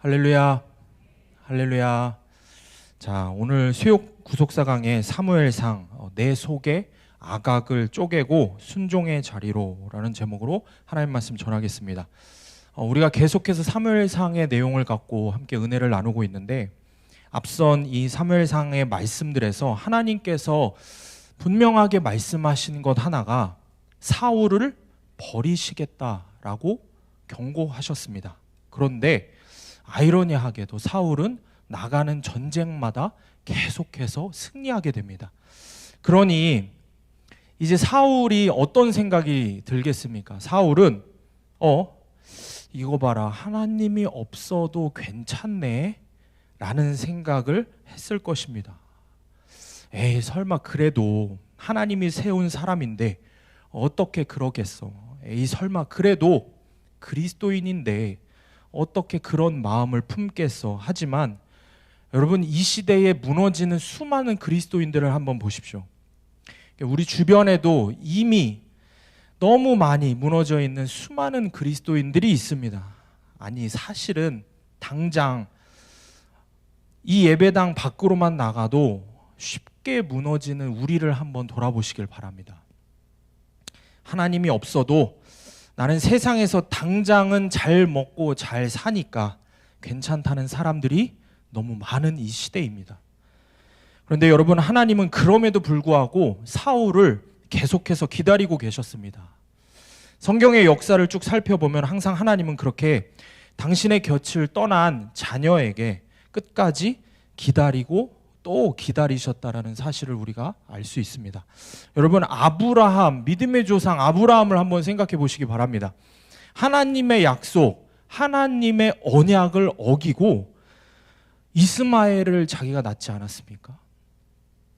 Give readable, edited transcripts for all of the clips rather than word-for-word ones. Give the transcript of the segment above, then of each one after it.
할렐루야, 할렐루야. 자, 오늘 수욕 구속사 강의 사무엘상 내 속에 아각을 쪼개고 순종의 자리로라는 제목으로 하나님 말씀 전하겠습니다. 우리가 계속해서 사무엘상의 내용을 갖고 함께 은혜를 나누고 있는데, 앞선 이 사무엘상의 말씀들에서 하나님께서 분명하게 말씀하신 것 하나가 사울을 버리시겠다라고 경고하셨습니다. 그런데 아이러니하게도 사울은 나가는 전쟁마다 계속해서 승리하게 됩니다. 그러니 이제 사울이 어떤 생각이 들겠습니까? 사울은 이거 봐라, 하나님이 없어도 괜찮네 라는 생각을 했을 것입니다. 에이, 설마 그래도 하나님이 세운 사람인데 어떻게 그러겠어. 에이, 설마 그래도 그리스도인인데 어떻게 그런 마음을 품겠어. 하지만 여러분, 이 시대에 무너지는 수많은 그리스도인들을 한번 보십시오. 우리 주변에도 이미 너무 많이 무너져 있는 수많은 그리스도인들이 있습니다. 아니, 사실은 당장 이 예배당 밖으로만 나가도 쉽게 무너지는 우리를 한번 돌아보시길 바랍니다. 하나님이 없어도 나는 세상에서 당장은 잘 먹고 잘 사니까 괜찮다는 사람들이 너무 많은 이 시대입니다. 그런데 여러분, 하나님은 그럼에도 불구하고 사울을 계속해서 기다리고 계셨습니다. 성경의 역사를 쭉 살펴보면 항상 하나님은 그렇게 당신의 곁을 떠난 자녀에게 끝까지 기다리고 또 기다리셨다라는 사실을 우리가 알 수 있습니다. 여러분, 아브라함, 믿음의 조상 아브라함을 한번 생각해 보시기 바랍니다. 하나님의 약속, 하나님의 언약을 어기고 이스마엘을 자기가 낳지 않았습니까?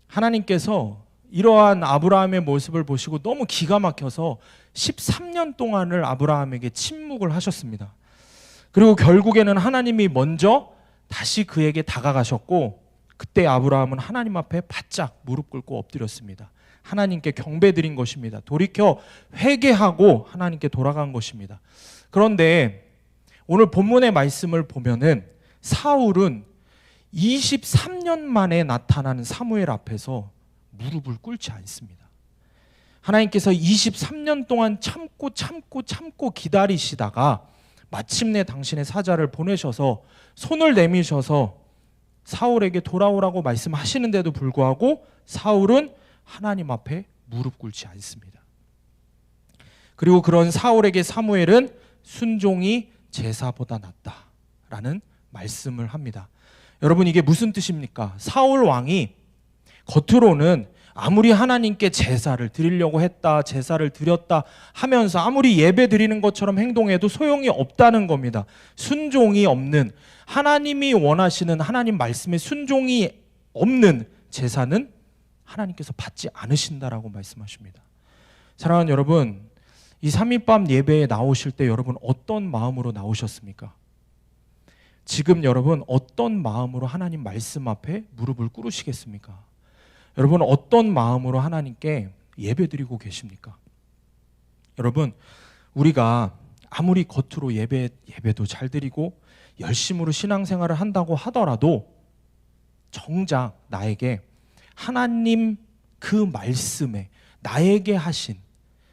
하나님께서 이러한 아브라함의 모습을 보시고 너무 기가 막혀서 13년 동안을 아브라함에게 침묵을 하셨습니다. 그리고 결국에는 하나님이 먼저 다시 그에게 다가가셨고, 그때 아브라함은 하나님 앞에 바짝 무릎 꿇고 엎드렸습니다. 하나님께 경배드린 것입니다. 돌이켜 회개하고 하나님께 돌아간 것입니다. 그런데 오늘 본문의 말씀을 보면은 사울은 23년 만에 나타나는 사무엘 앞에서 무릎을 꿇지 않습니다. 하나님께서 23년 동안 참고 기다리시다가 마침내 당신의 사자를 보내셔서 손을 내미셔서 사울에게 돌아오라고 말씀하시는데도 불구하고 사울은 하나님 앞에 무릎 꿇지 않습니다. 그리고 그런 사울에게 사무엘은 순종이 제사보다 낫다라는 말씀을 합니다. 여러분, 이게 무슨 뜻입니까? 사울 왕이 겉으로는 아무리 하나님께 제사를 드리려고 했다, 제사를 드렸다 하면서 아무리 예배 드리는 것처럼 행동해도 소용이 없다는 겁니다. 순종이 없는, 하나님이 원하시는 하나님 말씀에 순종이 없는 제사는 하나님께서 받지 않으신다라고 말씀하십니다. 사랑하는 여러분, 이 3일밤 예배에 나오실 때 여러분 어떤 마음으로 나오셨습니까? 지금 여러분 어떤 마음으로 하나님 말씀 앞에 무릎을 꿇으시겠습니까? 여러분 어떤 마음으로 하나님께 예배드리고 계십니까? 여러분, 우리가 아무리 겉으로 예배도 잘 드리고 열심으로 신앙생활을 한다고 하더라도 정작 나에게 하나님 그 말씀에 나에게 하신,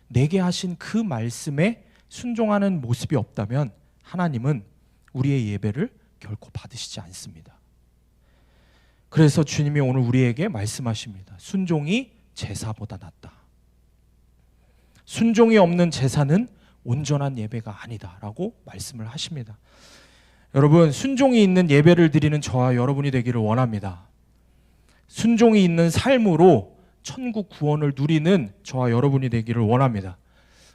내게 하신 그 말씀에 순종하는 모습이 없다면 하나님은 우리의 예배를 결코 받으시지 않습니다. 그래서 주님이 오늘 우리에게 말씀하십니다. 순종이 제사보다 낫다. 순종이 없는 제사는 온전한 예배가 아니다라고 말씀을 하십니다. 여러분, 순종이 있는 예배를 드리는 저와 여러분이 되기를 원합니다. 순종이 있는 삶으로 천국 구원을 누리는 저와 여러분이 되기를 원합니다.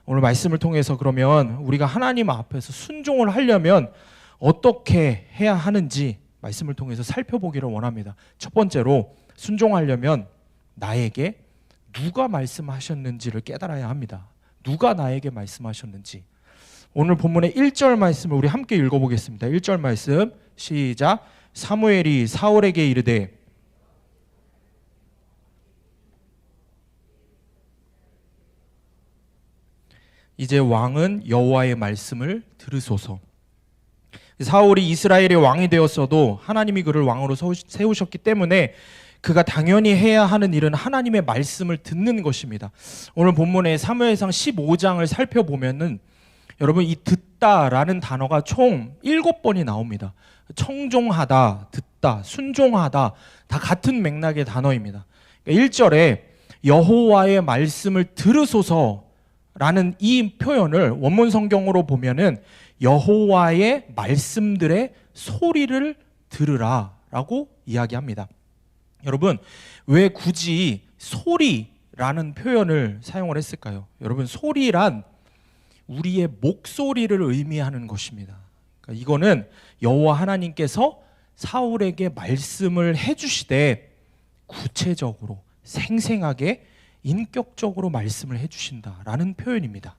오늘 말씀을 통해서 그러면 우리가 하나님 앞에서 순종을 하려면 어떻게 해야 하는지 말씀을 통해서 살펴보기를 원합니다. 첫 번째로, 순종하려면 나에게 누가 말씀하셨는지를 깨달아야 합니다. 누가 나에게 말씀하셨는지. 오늘 본문의 1절 말씀을 우리 함께 읽어보겠습니다. 1절 말씀 시작. 사무엘이 사울에게 이르되 이제 왕은 여호와의 말씀을 들으소서. 사울이 이스라엘의 왕이 되었어도 하나님이 그를 왕으로 세우셨기 때문에 그가 당연히 해야 하는 일은 하나님의 말씀을 듣는 것입니다. 오늘 본문의 사무엘상 15장을 살펴보면은 여러분 이 듣다라는 단어가 총 7번이 나옵니다. 청종하다, 듣다, 순종하다 다 같은 맥락의 단어입니다. 1절에 여호와의 말씀을 들으소서라는 이 표현을 원문 성경으로 보면은 여호와의 말씀들의 소리를 들으라라고 이야기합니다. 여러분 왜 굳이 소리라는 표현을 사용을 했을까요? 여러분 소리란 우리의 목소리를 의미하는 것입니다. 그러니까 이거는 여호와 하나님께서 사울에게 말씀을 해주시되 구체적으로 생생하게 인격적으로 말씀을 해주신다라는 표현입니다.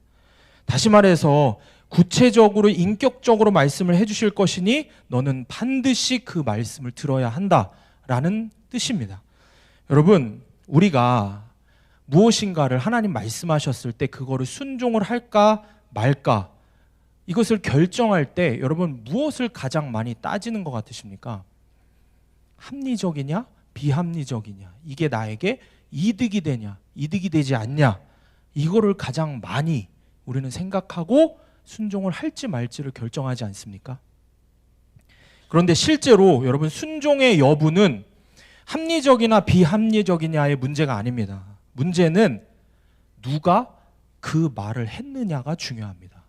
다시 말해서 구체적으로 인격적으로 말씀을 해주실 것이니 너는 반드시 그 말씀을 들어야 한다라는 뜻입니다. 여러분 우리가 무엇인가를 하나님 말씀하셨을 때 그거를 순종을 할까 말까 이것을 결정할 때 여러분 무엇을 가장 많이 따지는 것 같으십니까? 합리적이냐 비합리적이냐, 이게 나에게 이득이 되냐 이득이 되지 않냐, 이거를 가장 많이 우리는 생각하고 순종을 할지 말지를 결정하지 않습니까? 그런데 실제로 여러분 순종의 여부는 합리적이나 비합리적이냐의 문제가 아닙니다. 문제는 누가 그 말을 했느냐가 중요합니다.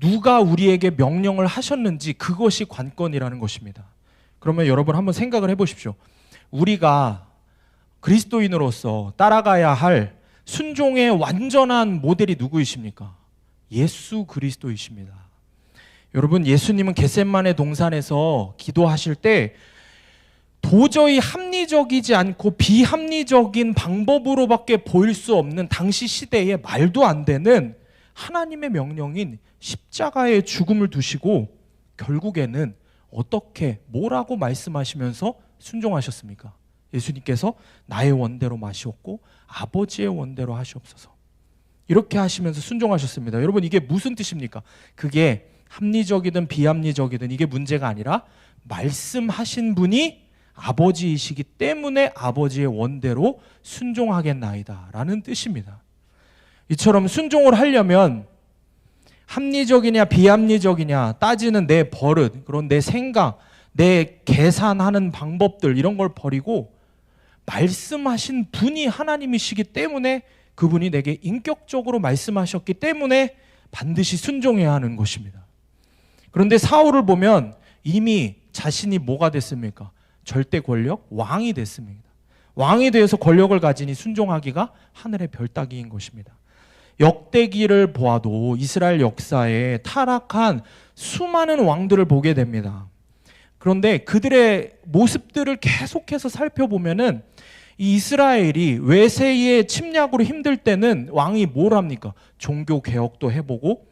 누가 우리에게 명령을 하셨는지 그것이 관건이라는 것입니다. 그러면 여러분 한번 생각을 해보십시오. 우리가 그리스도인으로서 따라가야 할 순종의 완전한 모델이 누구이십니까? 예수 그리스도이십니다. 여러분 예수님은 겟세마네 동산에서 기도하실 때 도저히 합리적이지 않고 비합리적인 방법으로밖에 보일 수 없는 당시 시대에 말도 안 되는 하나님의 명령인 십자가의 죽음을 두시고 결국에는 어떻게 뭐라고 말씀하시면서 순종하셨습니까? 예수님께서 나의 원대로 마시옵고 아버지의 원대로 하시옵소서. 이렇게 하시면서 순종하셨습니다. 여러분 이게 무슨 뜻입니까? 그게 합리적이든 비합리적이든 이게 문제가 아니라 말씀하신 분이 아버지이시기 때문에 아버지의 원대로 순종하겠나이다 라는 뜻입니다. 이처럼 순종을 하려면 합리적이냐 비합리적이냐 따지는 내 버릇, 그런 내 생각, 내 계산하는 방법들 이런 걸 버리고 말씀하신 분이 하나님이시기 때문에 그분이 내게 인격적으로 말씀하셨기 때문에 반드시 순종해야 하는 것입니다. 그런데 사울을 보면 이미 자신이 뭐가 됐습니까? 절대 권력, 왕이 됐습니다. 왕이 되어서 권력을 가지니 순종하기가 하늘의 별 따기인 것입니다. 역대기를 보아도 이스라엘 역사에 타락한 수많은 왕들을 보게 됩니다. 그런데 그들의 모습들을 계속해서 살펴보면은 이 이스라엘이 외세의 침략으로 힘들 때는 왕이 뭘 합니까? 종교 개혁도 해보고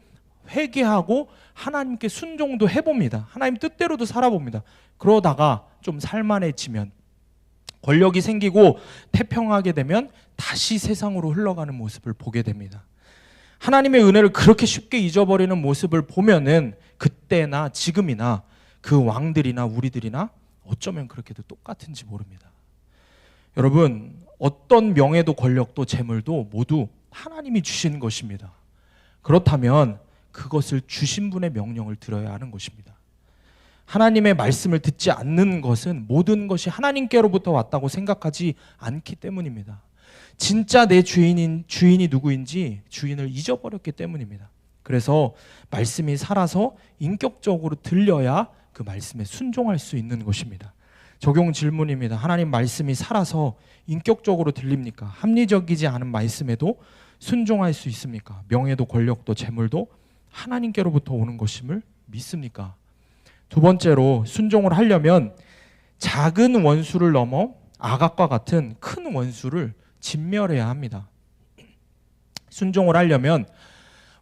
회개하고 하나님께 순종도 해봅니다. 하나님 뜻대로도 살아봅니다. 그러다가 좀 살만해지면 권력이 생기고 태평하게 되면 다시 세상으로 흘러가는 모습을 보게 됩니다. 하나님의 은혜를 그렇게 쉽게 잊어버리는 모습을 보면은 그때나 지금이나 그 왕들이나 우리들이나 어쩌면 그렇게도 똑같은지 모릅니다. 여러분 어떤 명예도 권력도 재물도 모두 하나님이 주신 것입니다. 그렇다면 그것을 주신 분의 명령을 들어야 하는 것입니다. 하나님의 말씀을 듣지 않는 것은 모든 것이 하나님께로부터 왔다고 생각하지 않기 때문입니다. 진짜 내 주인이 누구인지 주인을 잊어버렸기 때문입니다. 그래서 말씀이 살아서 인격적으로 들려야 그 말씀에 순종할 수 있는 것입니다. 적용 질문입니다. 하나님 말씀이 살아서 인격적으로 들립니까? 합리적이지 않은 말씀에도 순종할 수 있습니까? 명예도 권력도 재물도 하나님께로부터 오는 것임을 믿습니까? 두 번째로 순종을 하려면 작은 원수를 넘어 아각과 같은 큰 원수를 진멸해야 합니다. 순종을 하려면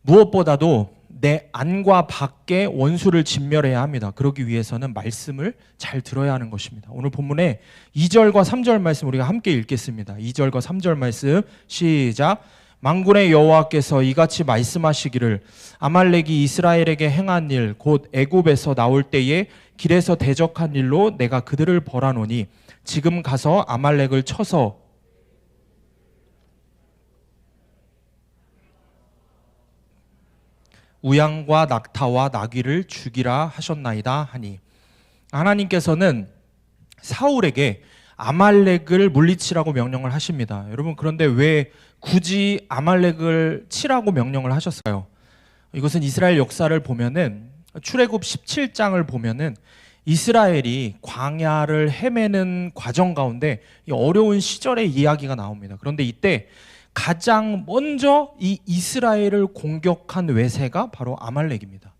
무엇보다도 내 안과 밖의 원수를 진멸해야 합니다. 그러기 위해서는 말씀을 잘 들어야 하는 것입니다. 오늘 본문에 2절과 3절 말씀 우리가 함께 읽겠습니다. 2절과 3절 말씀 시작. 만군의 여호와께서 이같이 말씀하시기를 아말렉이 이스라엘에게 행한 일 곧 애굽에서 나올 때에 길에서 대적한 일로 내가 그들을 벌하노니 지금 가서 아말렉을 쳐서 우양과 낙타와 나귀를 죽이라 하셨나이다 하니, 하나님께서는 사울에게 아말렉을 물리치라고 명령을 하십니다. 여러분, 그런데 왜 굳이 아말렉을 치라고 명령을 하셨어요? 이것은 이스라엘 역사를 보면은 출애굽 17장을 보면은 이스라엘이 광야를 헤매는 과정 가운데 어려운 시절의 이야기가 나옵니다. 그런데 이때 가장 먼저 이 이스라엘을 공격한 외세가 바로 아말렉입니다.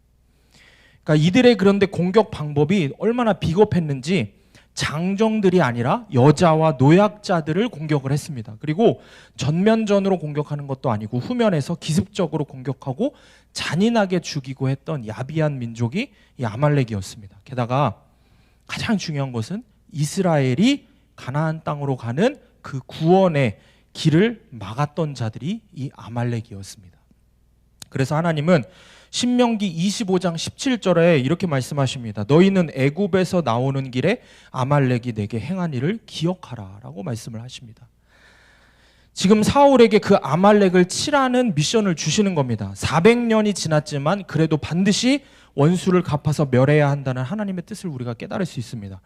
그러니까 이들의 그런데 공격 방법이 얼마나 비겁했는지 장정들이 아니라 여자와 노약자들을 공격을 했습니다. 그리고 전면전으로 공격하는 것도 아니고 후면에서 기습적으로 공격하고 잔인하게 죽이고 했던 야비한 민족이 이 아말렉이었습니다. 게다가 가장 중요한 것은 이스라엘이 가나안 땅으로 가는 그 구원의 길을 막았던 자들이 이 아말렉이었습니다. 그래서 하나님은 신명기 25장 17절에 이렇게 말씀하십니다. 너희는 애굽에서 나오는 길에 아말렉이 내게 행한 일을 기억하라 라고 말씀을 하십니다. 지금 사울에게 그 아말렉을 치라는 미션을 주시는 겁니다. 400년이 지났지만 그래도 반드시 원수를 갚아서 멸해야 한다는 하나님의 뜻을 우리가 깨달을 수 있습니다.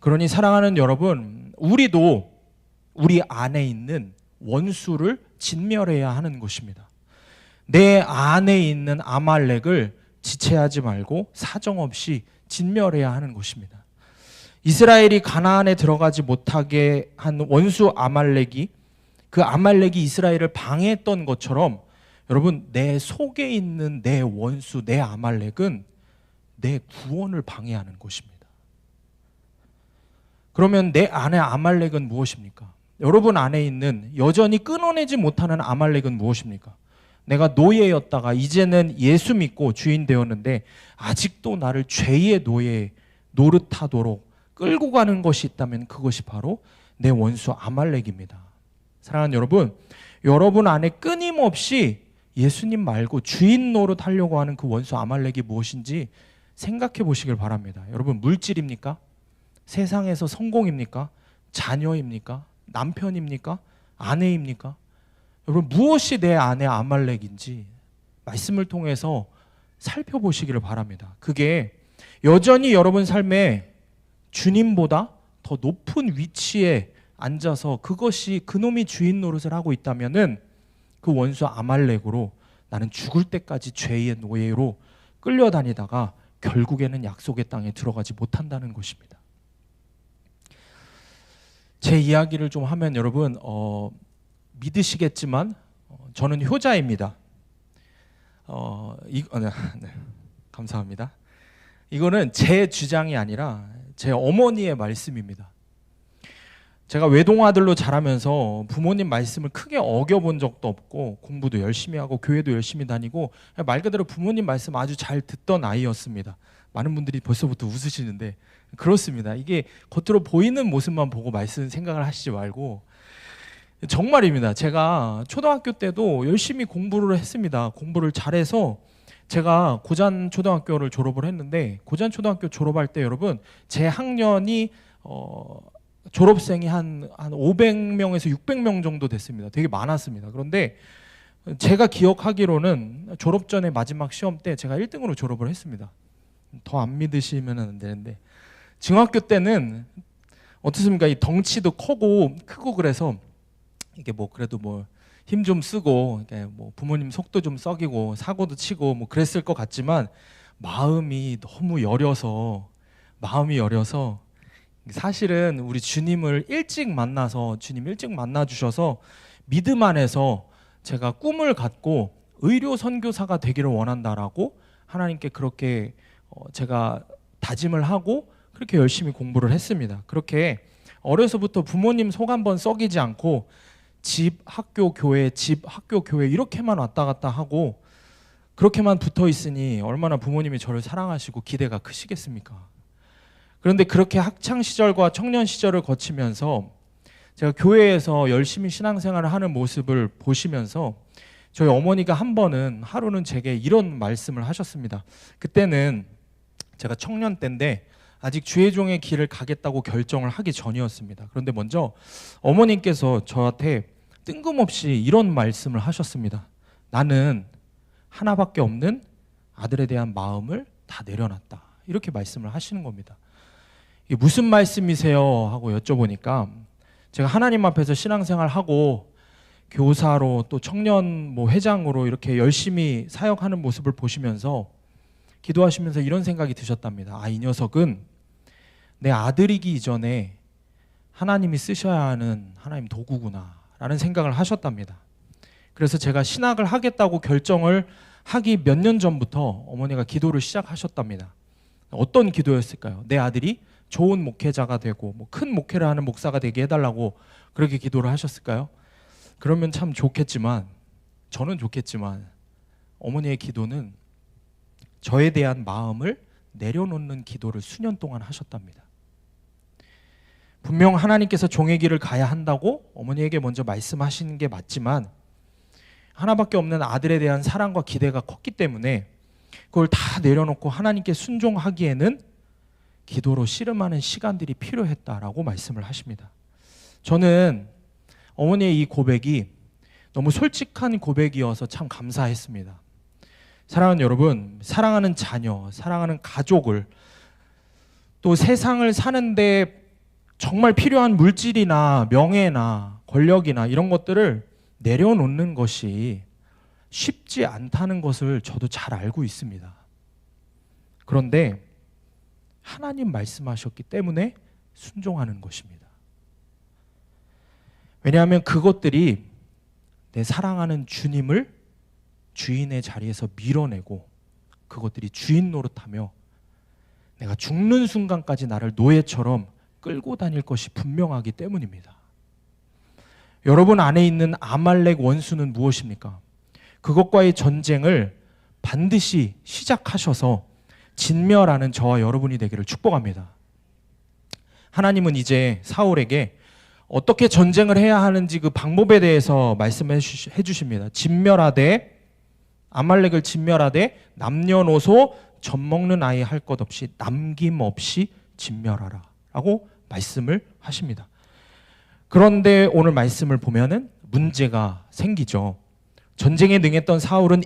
그러니 사랑하는 여러분, 우리도 우리 안에 있는 원수를 진멸해야 하는 것입니다. 내 안에 있는 아말렉을 지체하지 말고 사정없이 진멸해야 하는 것입니다. 이스라엘이 가나안에 들어가지 못하게 한 원수 아말렉이, 그 아말렉이 이스라엘을 방해했던 것처럼 여러분, 내 속에 있는 내 원수, 내 아말렉은 내 구원을 방해하는 것입니다. 그러면 내 안에 아말렉은 무엇입니까? 여러분 안에 있는 여전히 끊어내지 못하는 아말렉은 무엇입니까? 내가 노예였다가 이제는 예수 믿고 주인 되었는데 아직도 나를 죄의 노예에 노릇하도록 끌고 가는 것이 있다면 그것이 바로 내 원수 아말렉입니다. 사랑하는 여러분, 여러분 안에 끊임없이 예수님 말고 주인 노릇하려고 하는 그 원수 아말렉이 무엇인지 생각해 보시길 바랍니다. 여러분, 물질입니까? 세상에서 성공입니까? 자녀입니까? 남편입니까? 아내입니까? 여러분, 무엇이 내 안에 아말렉인지 말씀을 통해서 살펴보시기를 바랍니다. 그게 여전히 여러분 삶에 주님보다 더 높은 위치에 앉아서 그것이 그놈이 주인 노릇을 하고 있다면은 그 원수 아말렉으로 나는 죽을 때까지 죄의 노예로 끌려다니다가 결국에는 약속의 땅에 들어가지 못한다는 것입니다. 제 이야기를 좀 하면 여러분 믿으시겠지만 저는 효자입니다. 네, 감사합니다. 이거는 제 주장이 아니라 제 어머니의 말씀입니다. 제가 외동아들로 자라면서 부모님 말씀을 크게 어겨본 적도 없고 공부도 열심히 하고 교회도 열심히 다니고 말 그대로 부모님 말씀 아주 잘 듣던 아이였습니다. 많은 분들이 벌써부터 웃으시는데 그렇습니다. 이게 겉으로 보이는 모습만 보고 말씀 생각을 하시지 말고 정말입니다. 제가 초등학교 때도 열심히 공부를 했습니다. 공부를 잘해서 제가 고잔초등학교를 졸업을 했는데 고잔초등학교 졸업할 때 여러분 제 학년이 졸업생이 한 500명에서 600명 정도 됐습니다. 되게 많았습니다. 그런데 제가 기억하기로는 졸업 전에 마지막 시험 때 제가 1등으로 졸업을 했습니다. 더 안 믿으시면 안 되는데 중학교 때는 어떻습니까? 이 덩치도 크고 그래서 이게 뭐 그래도 뭐 힘 좀 쓰고 뭐 부모님 속도 좀 썩이고 사고도 치고 뭐 그랬을 것 같지만 마음이 너무 여려서 사실은 우리 주님을 일찍 만나서 주님 일찍 만나 주셔서 믿음 안에서 제가 꿈을 갖고 의료 선교사가 되기를 원한다라고 하나님께 그렇게 제가 다짐을 하고 그렇게 열심히 공부를 했습니다. 그렇게 어려서부터 부모님 속 한번 썩이지 않고 집, 학교, 교회, 집, 학교, 교회 이렇게만 왔다 갔다 하고 그렇게만 붙어 있으니 얼마나 부모님이 저를 사랑하시고 기대가 크시겠습니까? 그런데 그렇게 학창 시절과 청년 시절을 거치면서 제가 교회에서 열심히 신앙생활을 하는 모습을 보시면서 저희 어머니가 한 번은 하루는 제게 이런 말씀을 하셨습니다. 그때는 제가 청년 때인데 아직 주의 종의 길을 가겠다고 결정을 하기 전이었습니다. 그런데 먼저 어머님께서 저한테 뜬금없이 이런 말씀을 하셨습니다. 나는 하나밖에 없는 아들에 대한 마음을 다 내려놨다. 이렇게 말씀을 하시는 겁니다. 이게 무슨 말씀이세요? 하고 여쭤보니까 제가 하나님 앞에서 신앙생활하고 교사로 또 청년 회장으로 이렇게 열심히 사역하는 모습을 보시면서 기도하시면서 이런 생각이 드셨답니다. 이 녀석은 내 아들이기 이전에 하나님이 쓰셔야 하는 하나님 도구구나 라는 생각을 하셨답니다. 그래서 제가 신학을 하겠다고 결정을 하기 몇 년 전부터 어머니가 기도를 시작하셨답니다. 어떤 기도였을까요? 내 아들이 좋은 목회자가 되고 큰 목회를 하는 목사가 되게 해달라고 그렇게 기도를 하셨을까요? 그러면 참 좋겠지만, 저는 좋겠지만 어머니의 기도는 저에 대한 마음을 내려놓는 기도를 수년 동안 하셨답니다. 분명 하나님께서 종의 길을 가야 한다고 어머니에게 먼저 말씀하시는 게 맞지만 하나밖에 없는 아들에 대한 사랑과 기대가 컸기 때문에 그걸 다 내려놓고 하나님께 순종하기에는 기도로 씨름하는 시간들이 필요했다라고 말씀을 하십니다. 저는 어머니의 이 고백이 너무 솔직한 고백이어서 참 감사했습니다. 사랑하는 여러분, 사랑하는 자녀, 사랑하는 가족을, 또 세상을 사는데 정말 필요한 물질이나 명예나 권력이나 이런 것들을 내려놓는 것이 쉽지 않다는 것을 저도 잘 알고 있습니다. 그런데 하나님 말씀하셨기 때문에 순종하는 것입니다. 왜냐하면 그것들이 내 사랑하는 주님을 주인의 자리에서 밀어내고 그것들이 주인 노릇하며 내가 죽는 순간까지 나를 노예처럼 끌고 다닐 것이 분명하기 때문입니다. 여러분 안에 있는 아말렉 원수는 무엇입니까? 그것과의 전쟁을 반드시 시작하셔서 진멸하는 저와 여러분이 되기를 축복합니다. 하나님은 이제 사울에게 어떻게 전쟁을 해야 하는지 그 방법에 대해서 말씀해 주십니다. 진멸하되, 아말렉을 진멸하되 남녀노소 젖먹는 아이 할 것 없이 남김없이 진멸하라 라고 말씀을 하십니다. 그런데 오늘 말씀을 보면은 문제가 생기죠. 전쟁에 능했던 사울은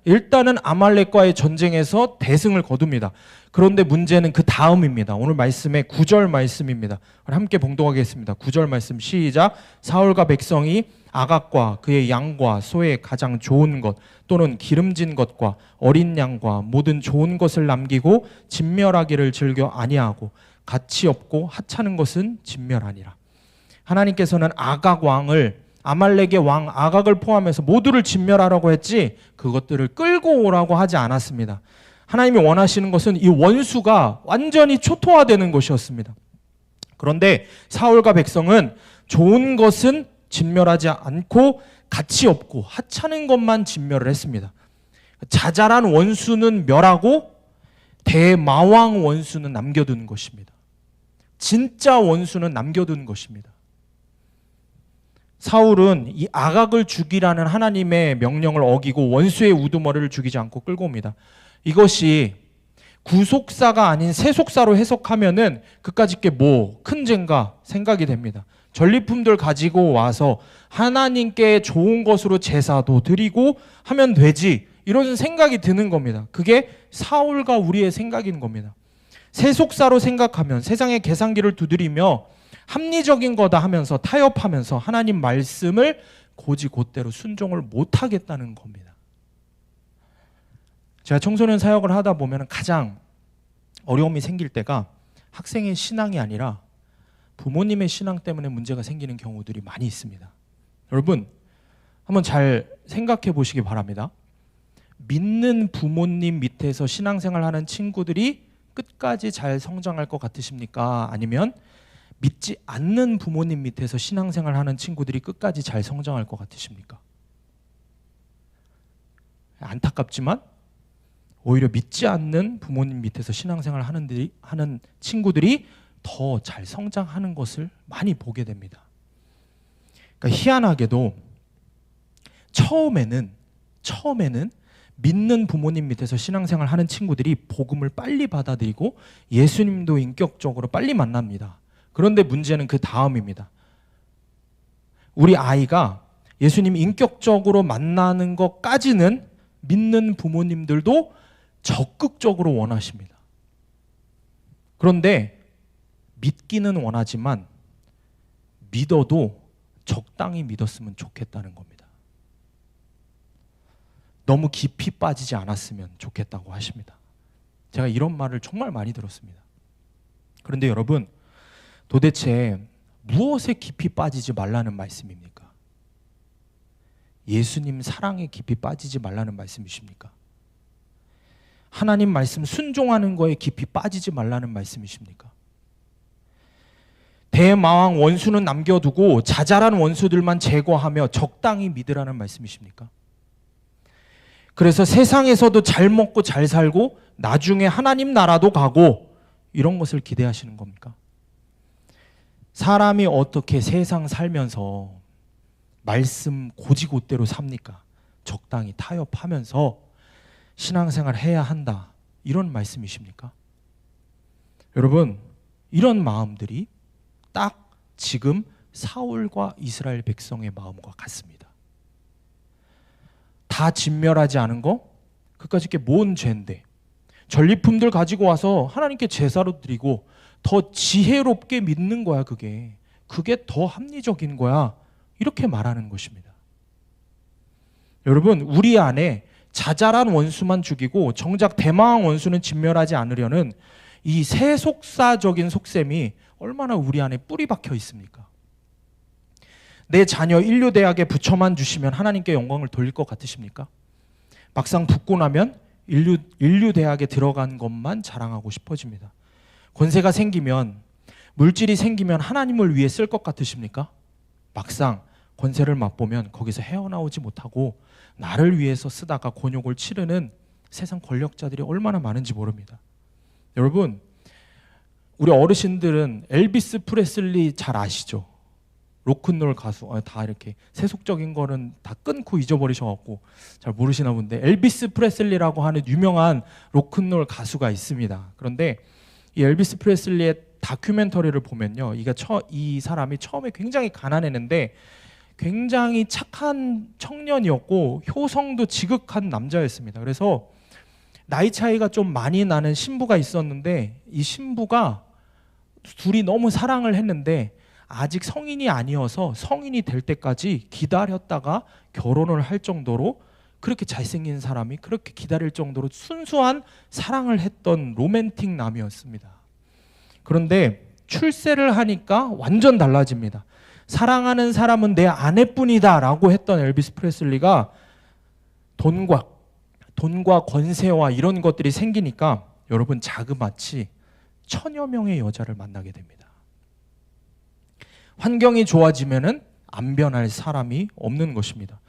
일단은 아말렉과의 전쟁에서 대승을 거둡니다. 그런데 문제는 그 다음입니다. 오늘 말씀의 9절 말씀입니다. 함께 봉독하겠습니다. 9절 말씀 시작. 사울과 백성이 아각과 그의 양과 소의 가장 좋은 것 또는 기름진 것과 어린 양과 모든 좋은 것을 남기고 진멸하기를 즐겨 아니하고 가치 없고 하찮은 것은 진멸하니라. 하나님께서는 아각 왕을, 아말렉의 왕 아각을 포함해서 모두를 진멸하라고 했지 그것들을 끌고 오라고 하지 않았습니다. 하나님이 원하시는 것은 이 원수가 완전히 초토화되는 것이었습니다. 그런데 사울과 백성은 좋은 것은 진멸하지 않고 가치 없고 하찮은 것만 진멸을 했습니다. 자잘한 원수는 멸하고 대마왕 원수는 남겨둔 것입니다. 진짜 원수는 남겨둔 것입니다. 사울은 이 아각을 죽이라는 하나님의 명령을 어기고 원수의 우두머리를 죽이지 않고 끌고 옵니다. 이것이 구속사가 아닌 세속사로 해석하면은 그까짓 게 큰 죄인가 생각이 됩니다. 전리품들 가지고 와서 하나님께 좋은 것으로 제사도 드리고 하면 되지, 이런 생각이 드는 겁니다. 그게 사울과 우리의 생각인 겁니다. 세속사로 생각하면 세상의 계산기를 두드리며 합리적인 거다 하면서 타협하면서 하나님 말씀을 곧이곧대로 순종을 못하겠다는 겁니다. 제가 청소년 사역을 하다 보면 가장 어려움이 생길 때가 학생의 신앙이 아니라 부모님의 신앙 때문에 문제가 생기는 경우들이 많이 있습니다. 여러분 한번 잘 생각해 보시기 바랍니다. 믿는 부모님 밑에서 신앙생활하는 친구들이 끝까지 잘 성장할 것 같으십니까? 아니면 믿지 않는 부모님 밑에서 신앙생활하는 친구들이 끝까지 잘 성장할 것 같으십니까? 안타깝지만 오히려 믿지 않는 부모님 밑에서 신앙생활 하는 친구들이 더 잘 성장하는 것을 많이 보게 됩니다. 그러니까 희한하게도 처음에는 믿는 부모님 밑에서 신앙생활 하는 친구들이 복음을 빨리 받아들이고 예수님도 인격적으로 빨리 만납니다. 그런데 문제는 그 다음입니다. 우리 아이가 예수님 인격적으로 만나는 것까지는 믿는 부모님들도 적극적으로 원하십니다. 그런데 믿기는 원하지만 믿어도 적당히 믿었으면 좋겠다는 겁니다. 너무 깊이 빠지지 않았으면 좋겠다고 하십니다. 제가 이런 말을 정말 많이 들었습니다. 그런데 여러분, 도대체 무엇에 깊이 빠지지 말라는 말씀입니까? 예수님 사랑에 깊이 빠지지 말라는 말씀이십니까? 하나님 말씀 순종하는 거에 깊이 빠지지 말라는 말씀이십니까? 대마왕 원수는 남겨두고 자잘한 원수들만 제거하며 적당히 믿으라는 말씀이십니까? 그래서 세상에서도 잘 먹고 잘 살고 나중에 하나님 나라도 가고 이런 것을 기대하시는 겁니까? 사람이 어떻게 세상 살면서 말씀 고지고대로 삽니까? 적당히 타협하면서 신앙생활 해야 한다, 이런 말씀이십니까? 여러분, 이런 마음들이 딱 지금 사울과 이스라엘 백성의 마음과 같습니다. 다 진멸하지 않은 거? 그까짓 게 뭔 죄인데? 전리품들 가지고 와서 하나님께 제사로 드리고 더 지혜롭게 믿는 거야. 그게 더 합리적인 거야. 이렇게 말하는 것입니다. 여러분, 우리 안에 자잘한 원수만 죽이고 정작 대마왕 원수는 진멸하지 않으려는 이 세속사적인 속셈이 얼마나 우리 안에 뿌리 박혀 있습니까? 내 자녀 인류대학에 붙여만 주시면 하나님께 영광을 돌릴 것 같으십니까? 막상 붙고 나면 인류대학에 들어간 것만 자랑하고 싶어집니다. 권세가 생기면, 물질이 생기면 하나님을 위해 쓸 것 같으십니까? 막상 권세를 맛보면 거기서 헤어나오지 못하고 나를 위해서 쓰다가 곤욕을 치르는 세상 권력자들이 얼마나 많은지 모릅니다. 여러분, 우리 어르신들은 엘비스 프레슬리 잘 아시죠? 로큰롤 가수. 다 이렇게 세속적인 거는 다 끊고 잊어버리셔갖고 잘 모르시나 본데, 엘비스 프레슬리라고 하는 유명한 로큰롤 가수가 있습니다. 그런데 이 엘비스 프레슬리의 다큐멘터리를 보면요, 이 사람이 처음에 굉장히 가난했는데 굉장히 착한 청년이었고 효성도 지극한 남자였습니다. 그래서 나이 차이가 좀 많이 나는 신부가 있었는데, 이 신부가 둘이 너무 사랑을 했는데 아직 성인이 아니어서 성인이 될 때까지 기다렸다가 결혼을 할 정도로, 그렇게 잘생긴 사람이 그렇게 기다릴 정도로 순수한 사랑을 했던 로맨틱 남이었습니다. 그런데 출세를 하니까 완전 달라집니다. 사랑하는 사람은 내 아내뿐이다 라고 했던 엘비스 프레슬리가 돈과 권세와 이런 것들이 생기니까 여러분, 자그마치 1000여 명의 여자를 만나게 됩니다. 환경이 좋아지면은 안 변할 사람이 없는 것입니다.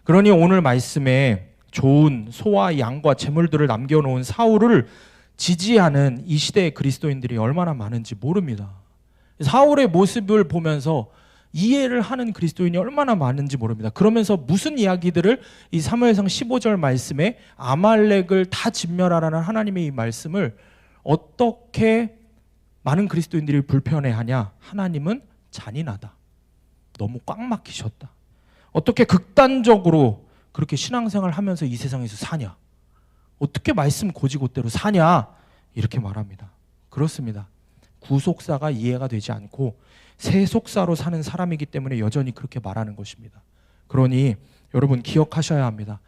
그러니 오늘 말씀에 좋은 소와 양과 재물들을 남겨놓은 사울을 지지하는 이 시대의 그리스도인들이 얼마나 많은지 모릅니다. 사울의 모습을 보면서 이해를 하는 그리스도인이 얼마나 많은지 모릅니다. 그러면서 무슨 이야기들을 이 사무엘상 15절 말씀에 아말렉을 다 진멸하라는 하나님의 이 말씀을 어떻게 많은 그리스도인들이 불편해하냐? 하나님은 잔인하다, 너무 꽉 막히셨다, 어떻게 극단적으로 그렇게 신앙생활을 하면서 이 세상에서 사냐, 어떻게 말씀 고지고대로 사냐, 이렇게 말합니다. 그렇습니다. 구속사가 이해가 되지 않고 세속사로 사는 사람이기 때문에 여전히 그렇게 말하는 것입니다. 그러니 여러분, 기억하셔야 합니다.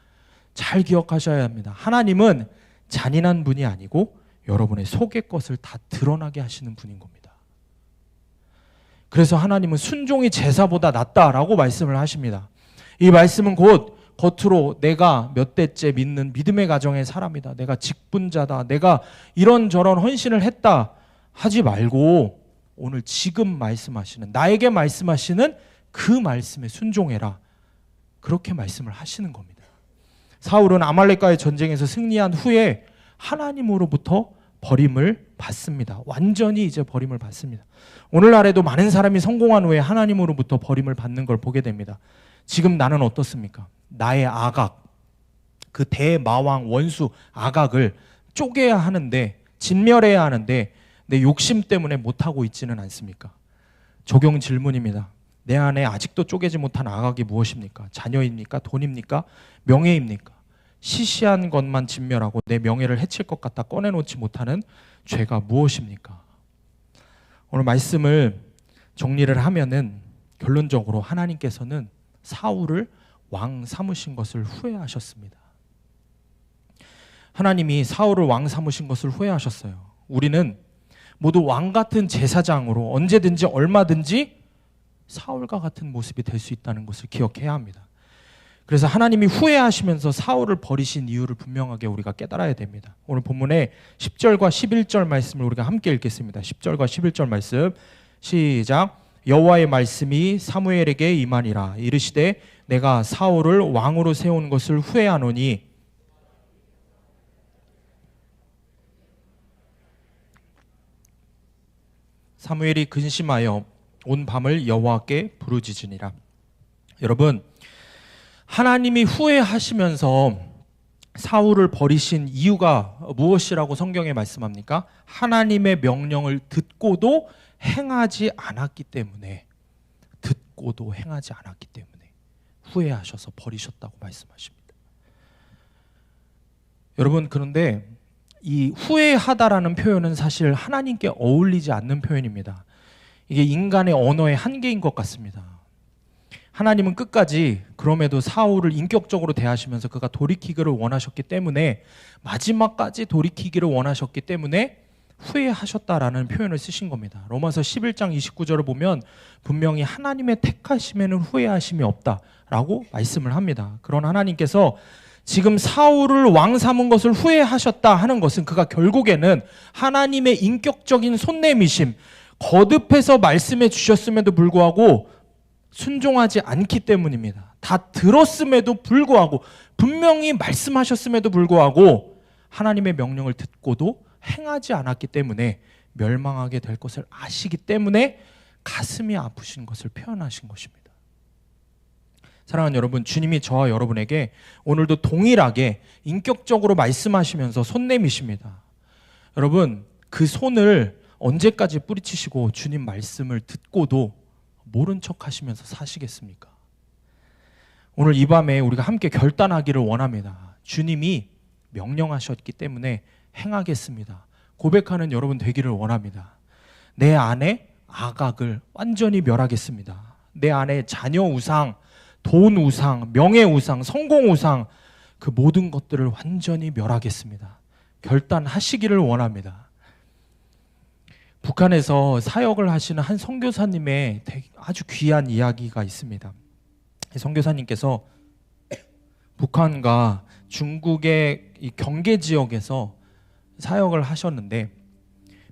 잘 기억하셔야 합니다. 하나님은 잔인한 분이 아니고 여러분의 속의 것을 다 드러나게 하시는 분인 겁니다. 그래서 하나님은 순종이 제사보다 낫다라고 말씀을 하십니다. 이 말씀은 곧 겉으로 내가 몇 대째 믿는 믿음의 가정의 사람이다, 내가 직분자다, 내가 이런저런 헌신을 했다 하지 말고 오늘 지금 말씀하시는, 나에게 말씀하시는 그 말씀에 순종해라, 그렇게 말씀을 하시는 겁니다. 사울은 아말렉과의 전쟁에서 승리한 후에 하나님으로부터 버림을 받습니다. 완전히 이제 버림을 받습니다. 오늘날에도 많은 사람이 성공한 후에 하나님으로부터 버림을 받는 걸 보게 됩니다. 지금 나는 어떻습니까? 나의 악악, 그 대마왕 원수 악악을 쪼개야 하는데, 진멸해야 하는데 내 욕심 때문에 못하고 있지는 않습니까? 적용 질문입니다. 내 안에 아직도 쪼개지 못한 악악이 무엇입니까? 자녀입니까? 돈입니까? 명예입니까? 시시한 것만 진멸하고 내 명예를 해칠 것 같아 꺼내놓지 못하는 죄가 무엇입니까? 오늘 말씀을 정리를 하면은 결론적으로 하나님께서는 사울을 왕 삼으신 것을 후회하셨습니다. 하나님이 사울을 왕 삼으신 것을 후회하셨어요. 우리는 모두 왕 같은 제사장으로 언제든지 얼마든지 사울과 같은 모습이 될 수 있다는 것을 기억해야 합니다. 그래서 하나님이 후회하시면서 사울을 버리신 이유를 분명하게 우리가 깨달아야 됩니다. 오늘 본문의 10절과 11절 말씀을 우리가 함께 읽겠습니다. 10절과 11절 말씀 시작. 여호와의 말씀이 사무엘에게 임하니라. 이르시되 내가 사울을 왕으로 세운 것을 후회하노니 사무엘이 근심하여 온 밤을 여호와께 부르짖으니라. 여러분, 하나님이 후회하시면서 사울을 버리신 이유가 무엇이라고 성경에 말씀합니까? 하나님의 명령을 듣고도 행하지 않았기 때문에, 듣고도 행하지 않았기 때문에 후회하셔서 버리셨다고 말씀하십니다. 여러분, 그런데 이 후회하다라는 표현은 사실 하나님께 어울리지 않는 표현입니다. 이게 인간의 언어의 한계인 것 같습니다. 하나님은 끝까지 그럼에도 사울을 인격적으로 대하시면서 그가 돌이키기를 원하셨기 때문에, 마지막까지 돌이키기를 원하셨기 때문에 후회하셨다라는 표현을 쓰신 겁니다. 로마서 11장 29절을 보면 분명히 하나님의 택하심에는 후회하심이 없다라고 말씀을 합니다. 그런 하나님께서 지금 사울을 왕 삼은 것을 후회하셨다 하는 것은 그가 결국에는 하나님의 인격적인 손내미심, 거듭해서 말씀해 주셨음에도 불구하고 순종하지 않기 때문입니다. 다 들었음에도 불구하고, 분명히 말씀하셨음에도 불구하고 하나님의 명령을 듣고도 행하지 않았기 때문에 멸망하게 될 것을 아시기 때문에 가슴이 아프신 것을 표현하신 것입니다. 사랑하는 여러분, 주님이 저와 여러분에게 오늘도 동일하게 인격적으로 말씀하시면서 손 내미십니다. 여러분, 그 손을 언제까지 뿌리치시고 주님 말씀을 듣고도 모른 척 하시면서 사시겠습니까? 오늘 이 밤에 우리가 함께 결단하기를 원합니다. 주님이 명령하셨기 때문에 행하겠습니다. 고백하는 여러분 되기를 원합니다. 내 안에 악악을 완전히 멸하겠습니다. 내 안에 자녀 우상, 돈 우상, 명예 우상, 성공 우상, 그 모든 것들을 완전히 멸하겠습니다. 결단하시기를 원합니다. 북한에서 사역을 하시는 한 선교사님의 아주 귀한 이야기가 있습니다. 선교사님께서 북한과 중국의 이 경계 지역에서 사역을 하셨는데,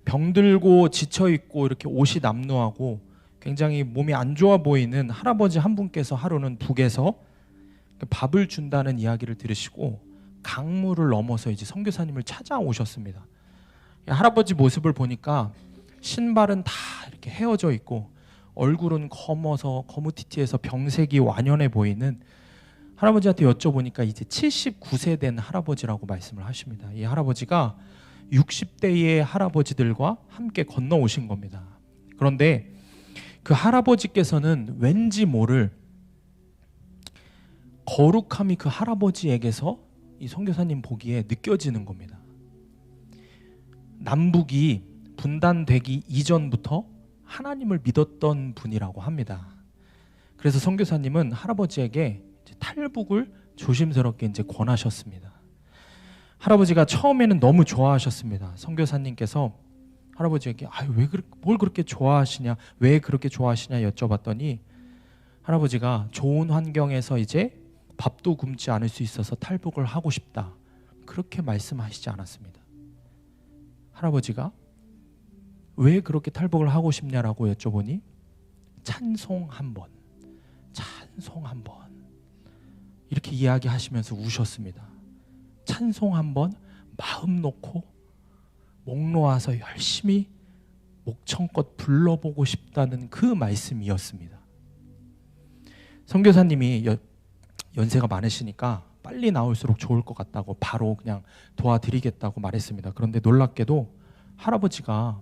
병들고 지쳐있고 이렇게 옷이 남루하고 굉장히 몸이 안 좋아 보이는 할아버지 한 분께서 하루는 북에서 밥을 준다는 이야기를 들으시고 강물을 넘어서 이제 선교사님을 찾아오셨습니다. 할아버지 모습을 보니까 신발은 다 이렇게 헤어져 있고 얼굴은 검어서 거무튀튀해서 병색이 완연해 보이는 할아버지한테 여쭤보니까 이제 79세 된 할아버지라고 말씀을 하십니다. 이 할아버지가 60대의 할아버지들과 함께 건너오신 겁니다. 그런데 그 할아버지께서는 왠지 모를 거룩함이 그 할아버지에게서 이 선교사님 보기에 느껴지는 겁니다. 남북이 분단되기 이전부터 하나님을 믿었던 분이라고 합니다. 그래서 선교사님은 할아버지에게 이제 탈북을 조심스럽게 이제 권하셨습니다. 할아버지가 처음에는 너무 좋아하셨습니다. 선교사님께서 할아버지에게 뭘 그렇게 좋아하시냐, 왜 그렇게 좋아하시냐 여쭤봤더니 할아버지가 좋은 환경에서 이제 밥도 굶지 않을 수 있어서 탈북을 하고 싶다, 그렇게 말씀하시지 않았습니다. 할아버지가 왜 그렇게 탈북을 하고 싶냐라고 여쭤보니 찬송 한번, 찬송 한번 이렇게 이야기하시면서 우셨습니다. 찬송 한번 마음 놓고 목 놓아서 열심히 목청껏 불러보고 싶다는 그 말씀이었습니다. 선교사님이 연세가 많으시니까 빨리 나올수록 좋을 것 같다고 바로 그냥 도와드리겠다고 말했습니다. 그런데 놀랍게도 할아버지가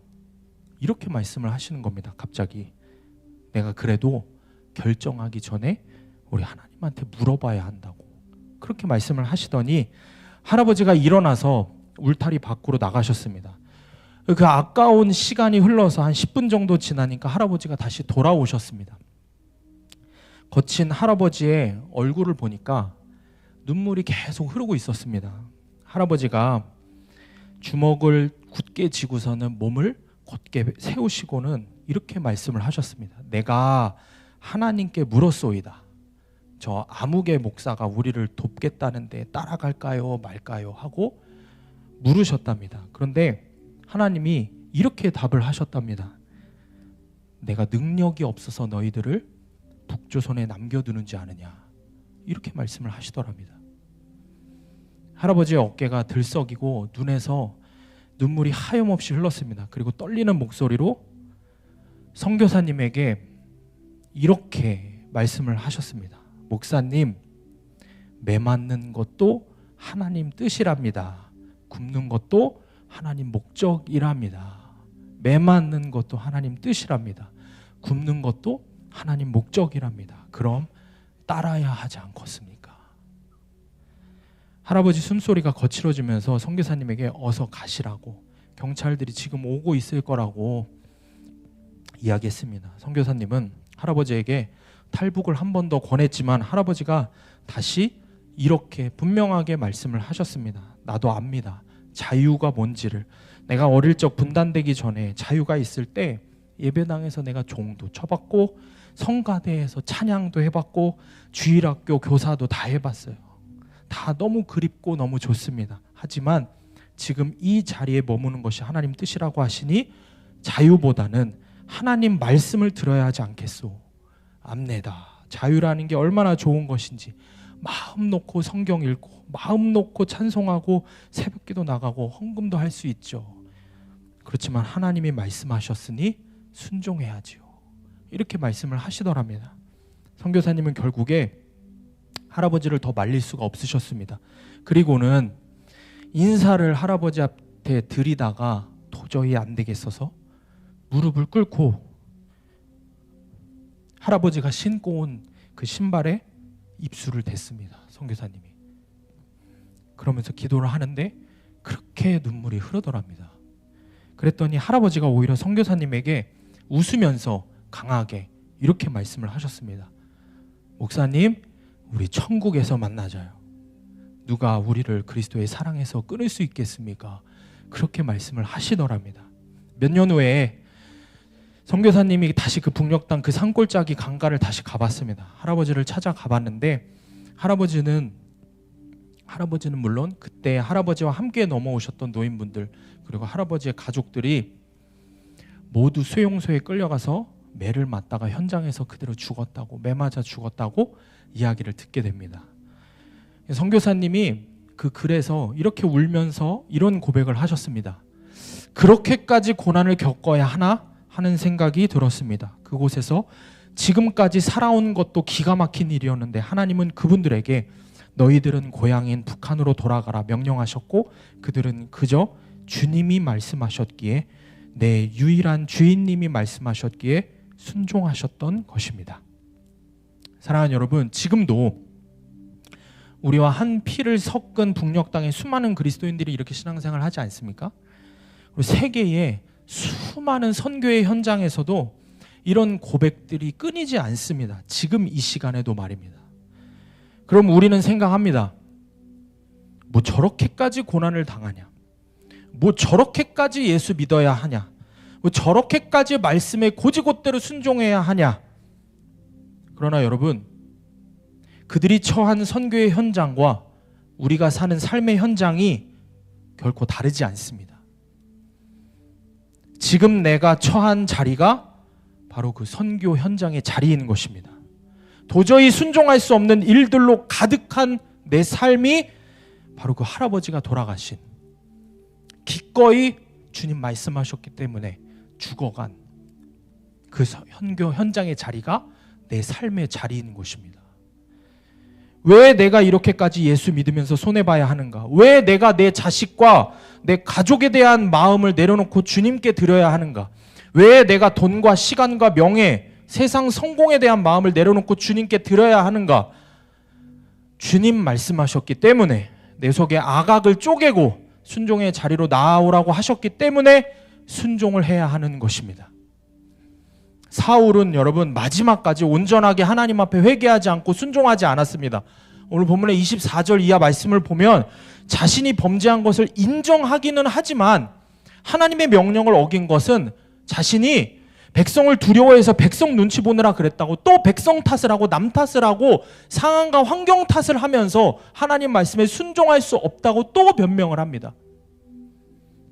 이렇게 말씀을 하시는 겁니다. 갑자기 내가 그래도 결정하기 전에 우리 하나님한테 물어봐야 한다고 그렇게 말씀을 하시더니 할아버지가 일어나서 울타리 밖으로 나가셨습니다. 그 아까운 시간이 흘러서 한 10분 정도 지나니까 할아버지가 다시 돌아오셨습니다. 거친 할아버지의 얼굴을 보니까 눈물이 계속 흐르고 있었습니다. 할아버지가 주먹을 굳게 쥐고서는 몸을 곧게 세우시고는 이렇게 말씀을 하셨습니다. 내가 하나님께 물었소이다. 저 아무개 목사가 우리를 돕겠다는데 따라갈까요 말까요 하고 물으셨답니다. 그런데 하나님이 이렇게 답을 하셨답니다. 내가 능력이 없어서 너희들을 북조선에 남겨두는지 아느냐 이렇게 말씀을 하시더랍니다. 할아버지의 어깨가 들썩이고 눈에서 눈물이 하염없이 흘렀습니다. 그리고 떨리는 목소리로 선교사님에게 이렇게 말씀을 하셨습니다. 목사님, 매 맞는 것도 하나님 뜻이랍니다. 굶는 것도 하나님 목적이랍니다. 매 맞는 것도 하나님 뜻이랍니다. 굶는 것도 하나님 목적이랍니다. 그럼 따라야 하지 않겠습니까? 할아버지 숨소리가 거칠어지면서 선교사님에게 어서 가시라고 경찰들이 지금 오고 있을 거라고 이야기했습니다. 선교사님은 할아버지에게 탈북을 한 번 더 권했지만 할아버지가 다시 이렇게 분명하게 말씀을 하셨습니다. 나도 압니다. 자유가 뭔지를. 내가 어릴 적 분단되기 전에 자유가 있을 때 예배당에서 내가 종도 쳐봤고 성가대에서 찬양도 해봤고 주일학교 교사도 다 해봤어요. 다 너무 그립고 너무 좋습니다. 하지만 지금 이 자리에 머무는 것이 하나님 뜻이라고 하시니 자유보다는 하나님 말씀을 들어야 하지 않겠소. 압니다. 자유라는 게 얼마나 좋은 것인지 마음 놓고 성경 읽고 마음 놓고 찬송하고 새벽기도 나가고 헌금도 할 수 있죠. 그렇지만 하나님이 말씀하셨으니 순종해야지요. 이렇게 말씀을 하시더랍니다. 선교사님은 결국에 할아버지를 더 말릴 수가 없으셨습니다. 그리고는 인사를 할아버지 앞에 드리다가 도저히 안 되겠어서 무릎을 꿇고 할아버지가 신고 온 그 신발에 입술을 댔습니다. 선교사님이. 그러면서 기도를 하는데 그렇게 눈물이 흐르더랍니다. 그랬더니 할아버지가 오히려 선교사님에게 웃으면서 강하게 이렇게 말씀을 하셨습니다. 목사님, 우리 천국에서 만나자요. 누가 우리를 그리스도의 사랑에서 끊을 수 있겠습니까? 그렇게 말씀을 하시더랍니다. 몇 년 후에 선교사님이 다시 그 북녘땅 그 산골짜기 강가를 다시 가봤습니다. 할아버지를 찾아가봤는데 할아버지는 물론 그때 할아버지와 함께 넘어오셨던 노인분들 그리고 할아버지의 가족들이 모두 수용소에 끌려가서 매를 맞다가 현장에서 그대로 죽었다고, 매 맞아 죽었다고 이야기를 듣게 됩니다. 선교사님이 그 글에서 이렇게 울면서 이런 고백을 하셨습니다. 그렇게까지 고난을 겪어야 하나 하는 생각이 들었습니다. 그곳에서 지금까지 살아온 것도 기가 막힌 일이었는데 하나님은 그분들에게 너희들은 고향인 북한으로 돌아가라 명령하셨고 그들은 그저 주님이 말씀하셨기에 내 유일한 주인님이 말씀하셨기에 순종하셨던 것입니다. 사랑하는 여러분, 지금도 우리와 한 피를 섞은 북녘 땅에 수많은 그리스도인들이 이렇게 신앙생활을 하지 않습니까? 그리고 세계의 수많은 선교의 현장에서도 이런 고백들이 끊이지 않습니다. 지금 이 시간에도 말입니다. 그럼 우리는 생각합니다. 뭐 저렇게까지 고난을 당하냐? 뭐 저렇게까지 예수 믿어야 하냐? 뭐 저렇게까지 말씀에 곧이곧대로 순종해야 하냐? 그러나 여러분, 그들이 처한 선교의 현장과 우리가 사는 삶의 현장이 결코 다르지 않습니다. 지금 내가 처한 자리가 바로 그 선교 현장의 자리인 것입니다. 도저히 순종할 수 없는 일들로 가득한 내 삶이 바로 그 할아버지가 돌아가신 기꺼이 주님 말씀하셨기 때문에 죽어간 그 현장의 자리가 내 삶의 자리인 것입니다. 왜 내가 이렇게까지 예수 믿으면서 손해봐야 하는가? 왜 내가 내 자식과 내 가족에 대한 마음을 내려놓고 주님께 드려야 하는가? 왜 내가 돈과 시간과 명예, 세상 성공에 대한 마음을 내려놓고 주님께 드려야 하는가? 주님 말씀하셨기 때문에, 내 속에 악악을 쪼개고 순종의 자리로 나아오라고 하셨기 때문에 순종을 해야 하는 것입니다. 사울은 여러분 마지막까지 온전하게 하나님 앞에 회개하지 않고 순종하지 않았습니다. 오늘 본문의 24절 이하 말씀을 보면 자신이 범죄한 것을 인정하기는 하지만 하나님의 명령을 어긴 것은 자신이 백성을 두려워해서 백성 눈치 보느라 그랬다고, 또 백성 탓을 하고 남 탓을 하고 상황과 환경 탓을 하면서 하나님 말씀에 순종할 수 없다고 또 변명을 합니다.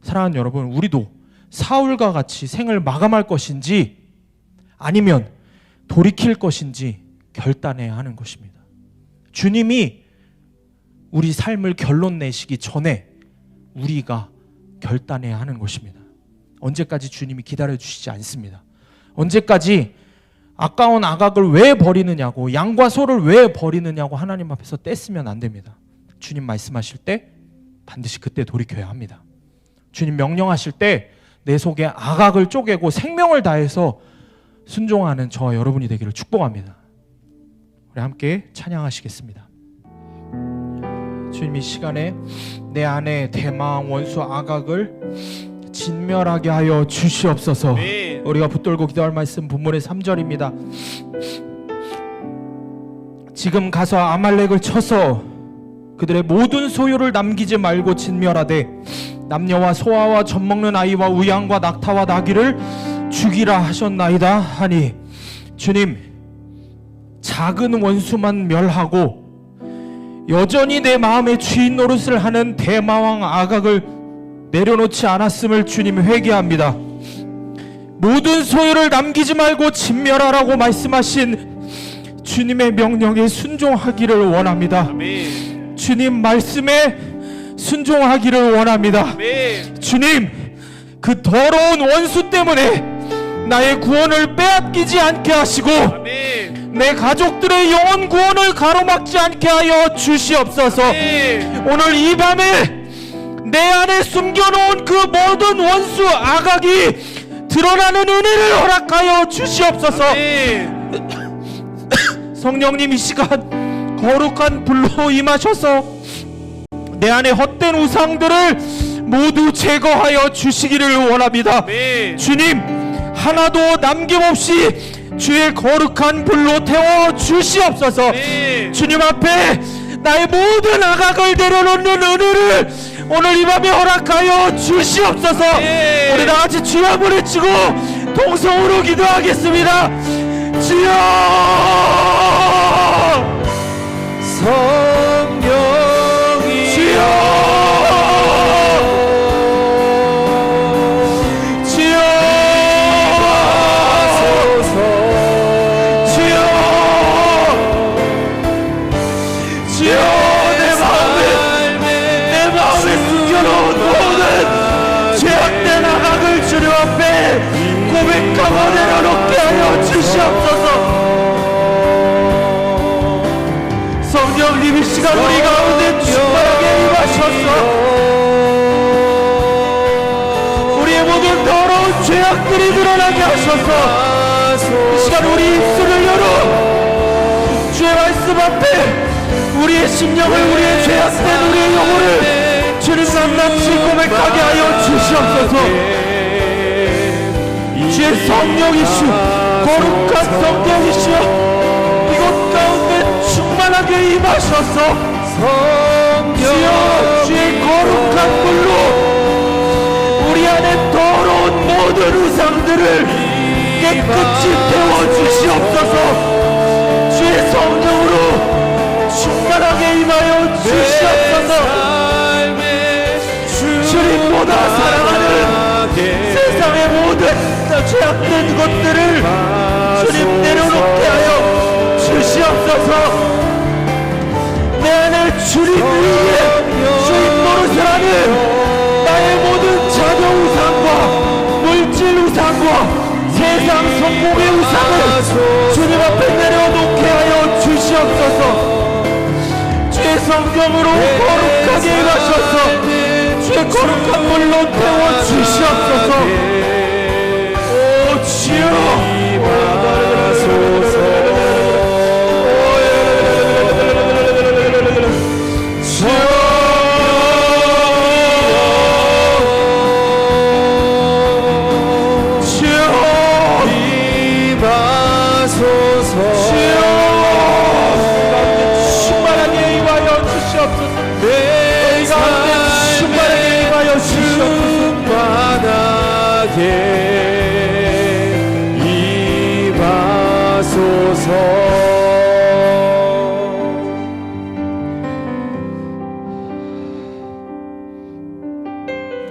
사랑하는 여러분, 우리도 사울과 같이 생을 마감할 것인지 아니면 돌이킬 것인지 결단해야 하는 것입니다. 주님이 우리 삶을 결론 내시기 전에 우리가 결단해야 하는 것입니다. 언제까지 주님이 기다려주시지 않습니다. 언제까지 아까운 악악을 왜 버리느냐고, 양과 소를 왜 버리느냐고 하나님 앞에서 떼쓰면 안 됩니다. 주님 말씀하실 때 반드시 그때 돌이켜야 합니다. 주님 명령하실 때 내 속에 악악을 쪼개고 생명을 다해서 순종하는 저와 여러분이 되기를 축복합니다. 우리 함께 찬양하시겠습니다. 주님, 이 시간에 내 안에 대망 원수 악악을 진멸하게 하여 주시옵소서. 우리가 붙들고 기도할 말씀 본문의 3절입니다. 지금 가서 아말렉을 쳐서 그들의 모든 소유를 남기지 말고 진멸하되 남녀와 소아와 젖먹는 아이와 우양과 낙타와 나귀를 죽이라 하셨나이다 하니, 주님, 작은 원수만 멸하고 여전히 내 마음의 주인 노릇을 하는 대마왕 아각을 내려놓지 않았음을 주님 회개합니다. 모든 소유를 남기지 말고 진멸하라고 말씀하신 주님의 명령에 순종하기를 원합니다. 아멘. 주님 말씀에 순종하기를 원합니다. 아멘. 주님, 그 더러운 원수 때문에 나의 구원을 빼앗기지 않게 하시고 아멘. 내 가족들의 영혼 구원을 가로막지 않게 하여 주시옵소서. 아멘. 오늘 이 밤에 내 안에 숨겨놓은 그 모든 원수 악악이 드러나는 은혜를 허락하여 주시옵소서. 아멘. 성령님, 이 시간 거룩한 불로 임하셔서 내 안에 헛된 우상들을 모두 제거하여 주시기를 원합니다. 아멘. 주님, 하나도 남김없이 주의 거룩한 불로 태워 주시옵소서. 아멘. 주님 앞에 나의 모든 악악을 내려놓는 은혜를 오늘 이 밤에 허락하여 주시옵소서. 아멘. 우리 다같이 주여 한번 외치고 동성으로 기도하겠습니다. 주여! 성령이 주여! 주여! 주여! 주여! 내 마음에 숨겨놓은 모든 죄악된 악악을 주님 앞에 고백하고 내려놓게 하여 주시옵소서. 성령님, 이 시간 우리 가운데 충만하게 임하셔서 우리의 모든 더러운 죄악들이 드러나게 하셔서 이 시간 우리 입술을 열어 주의 말씀 앞에 우리의 심령을, 우리의 죄악된 우리의 영혼을 주님 낱낱이 고백하게 하여 주시옵소서. 주의 성령이시여, 거룩한 성령이시여, 이곳 가운데 충만하게 임하셔서 주여 주의 거룩한 불로 우리 안에 더러운 모든 우상들을 깨끗이 태워주시옵소서. 주의 성령으로 충만하게 임하여 주시옵소서. 주님보다 사랑하는 세상의 모든 죄악된 것들을 주님 내려놓게 하여 주시옵소서. 내 안에 주님 위에 주인 노릇을 하는 나의 모든 자녀 우상 우상과 세상 성공의 우상을 주님 앞에 내려놓게 하여 주시옵소서. 주의 성령으로 거룩하게 임하셔서 주의 거룩한 물로 태워 주시옵소서. 오 주여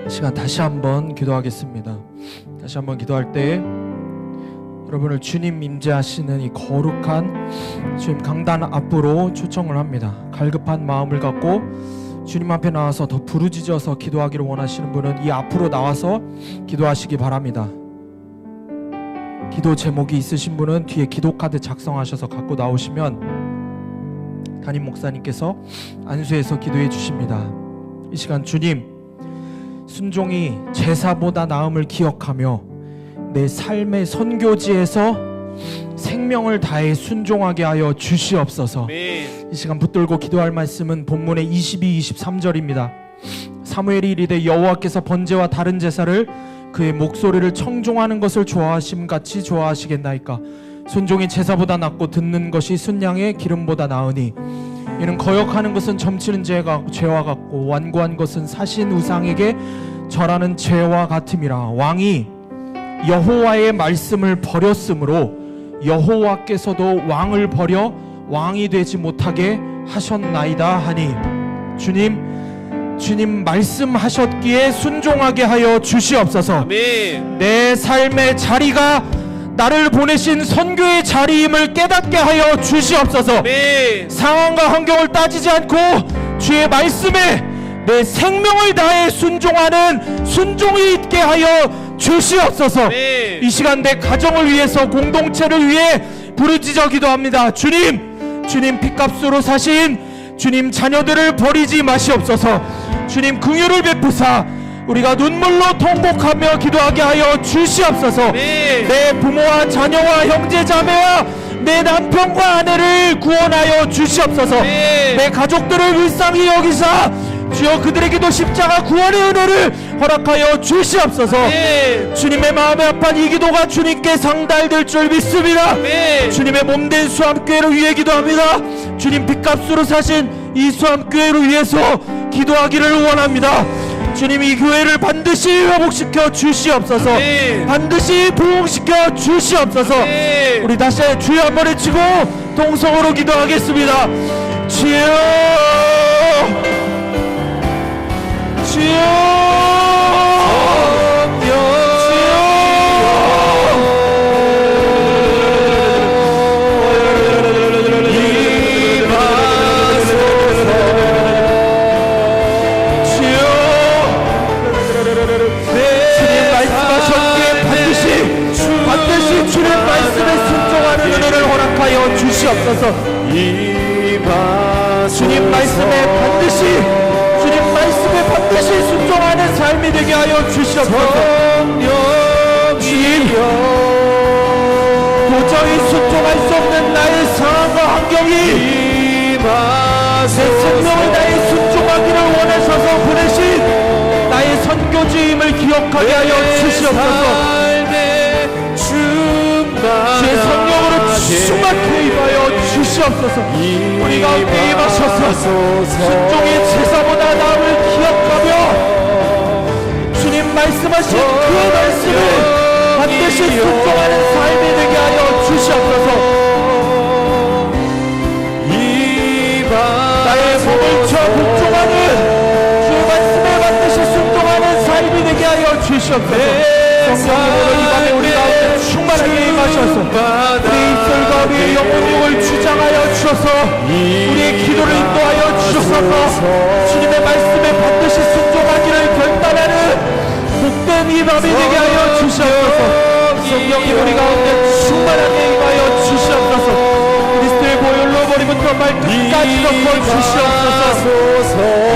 이 시간 다시 한번 기도하겠습니다. 다시 한번 기도할 때 여러분을 주님 임재하시는 이 거룩한 주님 강단 앞으로 초청을 합니다. 갈급한 마음을 갖고 주님 앞에 나와서 더 부르짖어서 기도하기를 원하시는 분은 이 앞으로 나와서 기도하시기 바랍니다. 기도 제목이 있으신 분은 뒤에 기도카드 작성하셔서 갖고 나오시면 담임 목사님께서 안수해서 기도해 주십니다. 이 시간 주님, 순종이 제사보다 나음을 기억하며 내 삶의 선교지에서 생명을 다해 순종하게 하여 주시옵소서. 이 시간 붙들고 기도할 말씀은 본문의 22, 23절입니다. 사무엘이 이르되 여호와께서 번제와 다른 제사를 그의 목소리를 청종하는 것을 좋아하심 같이 좋아하시겠나이까. 순종이 제사보다 낫고 듣는 것이 순양의 기름보다 나으니 이는 거역하는 것은 점치는 죄와 같고 완고한 것은 사신 우상에게 절하는 죄와 같음이라. 왕이 여호와의 말씀을 버렸으므로 여호와께서도 왕을 버려 왕이 되지 못하게 하셨나이다 하니. 주님 말씀하셨기에 순종하게 하여 주시옵소서. 아멘. 내 삶의 자리가 나를 보내신 선교의 자리임을 깨닫게 하여 주시옵소서. 아멘. 상황과 환경을 따지지 않고 주의 말씀에 내 생명을 다해 순종하는 순종이 있게 하여 주시옵소서. 아멘. 이 시간 내 가정을 위해서 공동체를 위해 부르짖어 기도합니다. 주님 핏값으로 사신 주님 자녀들을 버리지 마시옵소서. 주님 긍휼을 베푸사 우리가 눈물로 통곡하며 기도하게 하여 주시옵소서. 내 부모와 자녀와 형제 자매와 내 남편과 아내를 구원하여 주시옵소서. 내 가족들을 불쌍히 여기사 주여 그들에게도 십자가 구원의 은혜를 허락하여 주시옵소서. 주님의 마음에 합한 이 기도가 주님께 상달될 줄 믿습니다. 주님의 몸된 수암교회를 위해 기도합니다. 주님 핏값으로 사신 이 수암교회를 위해서 기도하기를 원합니다. 주님 이 교회를 반드시 회복시켜 주시옵소서. 반드시 부흥시켜 주시옵소서. 우리 다시 주여 한번 외치고 동성으로 기도하겠습니다. 주여 주시옵소서. 주님 말씀에 반드시 순종하는 삶이 되게 하여 주시옵소서. 주님 도저히 순종할 수 없는 나의 상황과 환경이 내 생명을 다해 순종하기를 원하셔서 보내신 나의 선교주임을 기억하게 하여 주시옵소서. 주의 성령으로 충만케 임하여 주시옵소서. 우리 가운데 임하셔서 순종의 제사보다 나음을 기억하며 주님 말씀하신 그 말씀을 반드시 순종하는 삶이 되게 하여 주시옵소서. 나의 몸을 쳐 복종하는 주의 말씀에 반드시 순종하는 삶이 되게 하여 주시옵소서. 성령으로 이 밤에 우리 가운데 충만하게 임하셔서 우리 입술과 우리의 영혼을 주장하여 주셔서 우리의 기도를 인도하여 주셔서 주님의 말씀에 반드시 순종하기를 결단하는 복된 이 밤이 되게 하여 주시옵소서. 끝까지 덮어 주시옵소서.